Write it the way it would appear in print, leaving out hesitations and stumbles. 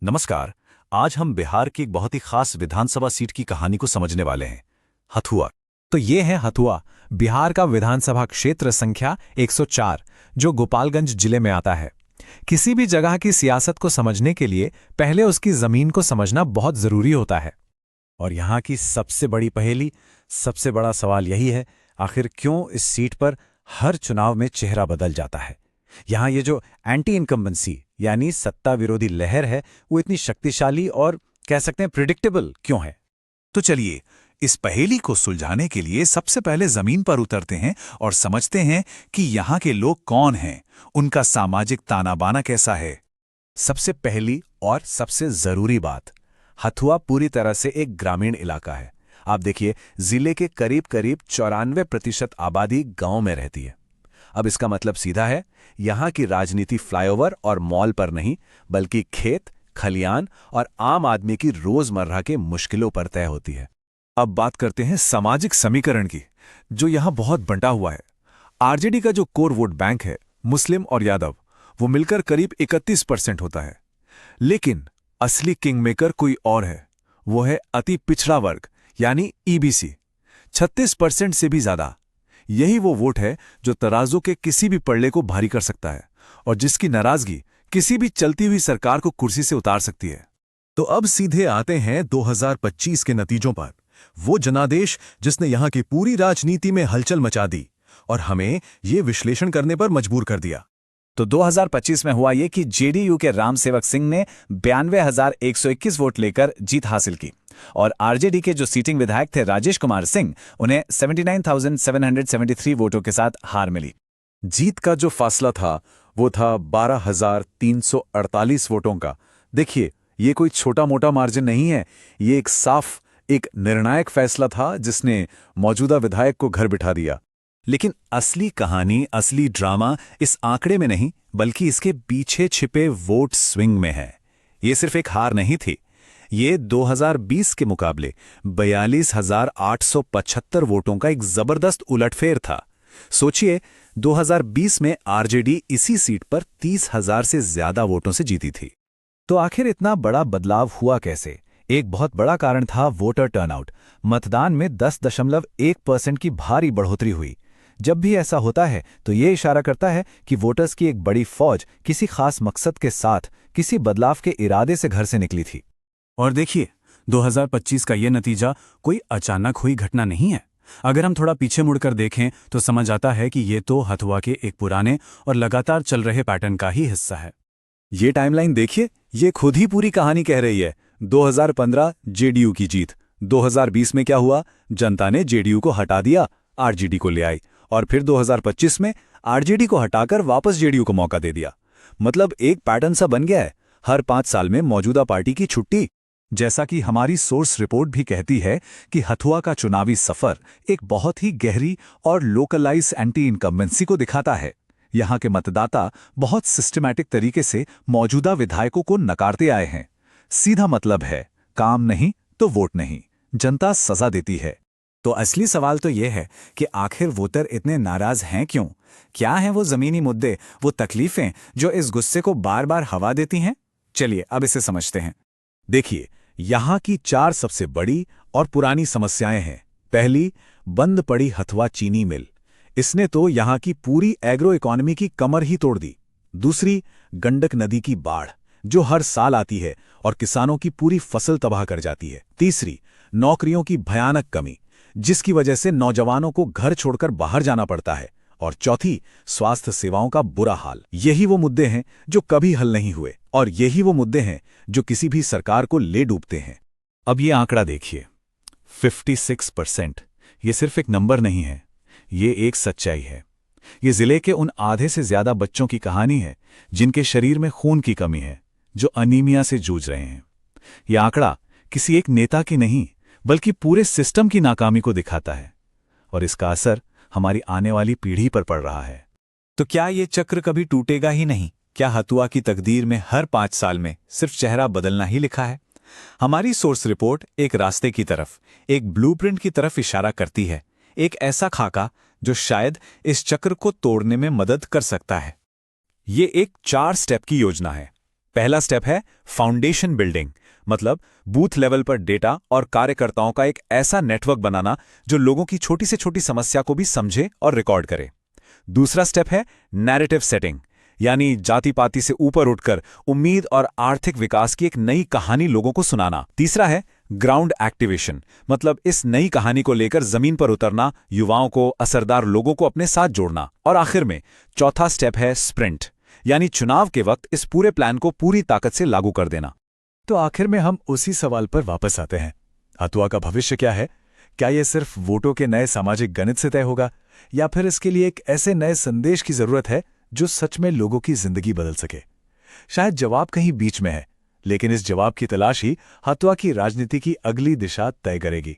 नमस्कार। आज हम बिहार की एक बहुत ही खास विधानसभा सीट की कहानी को समझने वाले हैं, हथुआ। तो ये है हथुआ, बिहार का विधानसभा क्षेत्र संख्या 104, जो गोपालगंज जिले में आता है। किसी भी जगह की सियासत को समझने के लिए पहले उसकी जमीन को समझना बहुत जरूरी होता है। और यहाँ की सबसे बड़ी पहेली, सबसे बड़ा सवाल यही है, आखिर क्यों इस सीट पर हर चुनाव में चेहरा बदल जाता है। यहाँ ये जो एंटी इनकम्बेंसी यानी सत्ता विरोधी लहर है, वो इतनी शक्तिशाली और कह सकते हैं प्रिडिक्टेबल क्यों है। तो चलिए, इस पहेली को सुलझाने के लिए सबसे पहले जमीन पर उतरते हैं और समझते हैं कि यहाँ के लोग कौन हैं, उनका सामाजिक ताना बाना कैसा है। सबसे पहली और सबसे जरूरी बात, हथुआ पूरी तरह से एक ग्रामीण इलाका है। आप देखिए, जिले के करीब करीब 94% आबादी गांव में रहती है। अब इसका मतलब सीधा है, यहाँ की राजनीति फ्लाईओवर और मॉल पर नहीं, बल्कि खेत, खलियान और आम आदमी की रोजमर्रा के मुश्किलों पर तय होती है। अब बात करते हैं सामाजिक समीकरण की, जो यहाँ बहुत बंटा हुआ है। आरजेडी का जो कोर वोट बैंक है, मुस्लिम और यादव, वो मिलकर करीब 31% होता है। लेकिन असली किंगमेकर कोई और है, वो है अति पिछड़ा वर्ग यानी ईबीसी, 36% से भी ज्यादा। यही वो वोट है जो तराजू के किसी भी पड़ले को भारी कर सकता है और जिसकी नाराजगी किसी भी चलती हुई सरकार को कुर्सी से उतार सकती है। तो अब सीधे आते हैं 2025 के नतीजों पर, वो जनादेश जिसने यहाँ की पूरी राजनीति में हलचल मचा दी और हमें ये विश्लेषण करने पर मजबूर कर दिया। तो 2025 में हुआ ये कि जेडीयू के राम सेवक सिंह ने 92,121 वोट लेकर जीत हासिल की और आरजेडी के जो सीटिंग विधायक थे राजेश कुमार सिंह, उन्हें 79,773 वोटों के साथ हार मिली। जीत का जो फासला था वो था 12,348 वोटों का। देखिए, ये कोई छोटा मोटा मार्जिन नहीं है, ये एक साफ, एक निर्णायक फैसला था जिसने मौजूदा विधायक को घर बिठा दिया। लेकिन असली कहानी, असली ड्रामा इस आंकड़े में नहीं, बल्कि इसके पीछे छिपे वोट स्विंग में है। ये सिर्फ एक हार नहीं थी, ये 2020 के मुकाबले 42,875 वोटों का एक जबरदस्त उलटफेर था। सोचिए, 2020 में आरजेडी इसी सीट पर 30,000 से ज्यादा वोटों से जीती थी। तो आखिर इतना बड़ा बदलाव हुआ कैसे? एक बहुत बड़ा कारण था वोटर टर्नआउट। मतदान में 10.1% की भारी बढ़ोतरी हुई। जब भी ऐसा होता है तो ये इशारा करता है कि वोटर्स की एक बड़ी फौज किसी खास मकसद के साथ, किसी बदलाव के इरादे से घर से निकली थी। और देखिए, 2025 का ये नतीजा कोई अचानक हुई घटना नहीं है। अगर हम थोड़ा पीछे मुड़कर देखें तो समझ आता है कि ये तो हथुआ के एक पुराने और लगातार चल रहे पैटर्न का ही हिस्सा है। ये टाइमलाइन देखिए, ये खुद ही पूरी कहानी कह रही है। 2015 जेडीयू की जीत, 2020 में क्या हुआ, जनता ने जेडीयू को हटा दिया, आरजेडी को ले आई, और फिर 2025 में आरजेडी को हटाकर वापस जेडीयू को मौका दे दिया। मतलब एक पैटर्न सा बन गया है, हर 5 साल में मौजूदा पार्टी की छुट्टी। जैसा कि हमारी सोर्स रिपोर्ट भी कहती है कि हथुआ का चुनावी सफर एक बहुत ही गहरी और लोकलाइज एंटी इनकम्बेंसी को दिखाता है। यहाँ के मतदाता बहुत सिस्टमैटिक तरीके से मौजूदा विधायकों को नकारते आए हैं। सीधा मतलब है, काम नहीं तो वोट नहीं, जनता सजा देती है। तो असली सवाल तो ये है कि आखिर वोटर इतने नाराज हैं क्यों? क्या हैं वो जमीनी मुद्दे, वो तकलीफें जो इस गुस्से को बार बार हवा देती हैं? चलिए अब इसे समझते हैं। देखिए, यहाँ की 4 सबसे बड़ी और पुरानी समस्याएं हैं। पहली, बंद पड़ी हथुआ चीनी मिल, इसने तो यहाँ की पूरी एग्रो इकोनॉमी की कमर ही तोड़ दी। दूसरी, गंडक नदी की बाढ़ जो हर साल आती है और किसानों की पूरी फसल तबाह कर जाती है। तीसरी, नौकरियों की भयानक कमी, जिसकी वजह से नौजवानों को घर छोड़कर बाहर जाना पड़ता है। और चौथी, स्वास्थ्य सेवाओं का बुरा हाल। यही वो मुद्दे हैं जो कभी हल नहीं हुए, और यही वो मुद्दे हैं जो किसी भी सरकार को ले डूबते हैं। अब ये आंकड़ा देखिए, 56%। ये सिर्फ एक नंबर नहीं है, ये एक सच्चाई है। ये जिले के उन आधे से ज्यादा बच्चों की कहानी है जिनके शरीर में खून की कमी है, जो अनीमिया से जूझ रहे हैं। यह आंकड़ा किसी एक नेता की नहीं, बल्कि पूरे सिस्टम की नाकामी को दिखाता है, और इसका असर हमारी आने वाली पीढ़ी पर पड़ रहा है। तो क्या ये चक्र कभी टूटेगा ही नहीं? क्या हथुआ की तकदीर में हर 5 साल में सिर्फ चेहरा बदलना ही लिखा है? हमारी सोर्स रिपोर्ट एक रास्ते की तरफ, एक ब्लूप्रिंट की तरफ इशारा करती है, एक ऐसा खाका जो शायद इस चक्र को तोड़ने में मदद कर सकता है। ये एक 4 स्टेप की योजना है। पहला स्टेप है फाउंडेशन बिल्डिंग, मतलब बूथ लेवल पर डेटा और कार्यकर्ताओं का एक ऐसा नेटवर्क बनाना जो लोगों की छोटी से छोटी समस्या को भी समझे और रिकॉर्ड करे। दूसरा स्टेप है नैरेटिव सेटिंग, यानी जाति पाति से ऊपर उठकर उम्मीद और आर्थिक विकास की एक नई कहानी लोगों को सुनाना। तीसरा है ग्राउंड एक्टिवेशन, मतलब इस नई कहानी को लेकर जमीन पर उतरना, युवाओं को, असरदार लोगों को अपने साथ जोड़ना। और आखिर में चौथा स्टेप है स्प्रिंट, यानी चुनाव के वक्त इस पूरे प्लान को पूरी ताकत से लागू कर देना। तो आखिर में हम उसी सवाल पर वापस आते हैं, हथुआ का भविष्य क्या है? क्या यह सिर्फ वोटों के नए सामाजिक गणित से तय होगा, या फिर इसके लिए एक ऐसे नए संदेश की जरूरत है जो सच में लोगों की जिंदगी बदल सके? शायद जवाब कहीं बीच में है, लेकिन इस जवाब की तलाश ही हथुआ की राजनीति की अगली दिशा तय करेगी।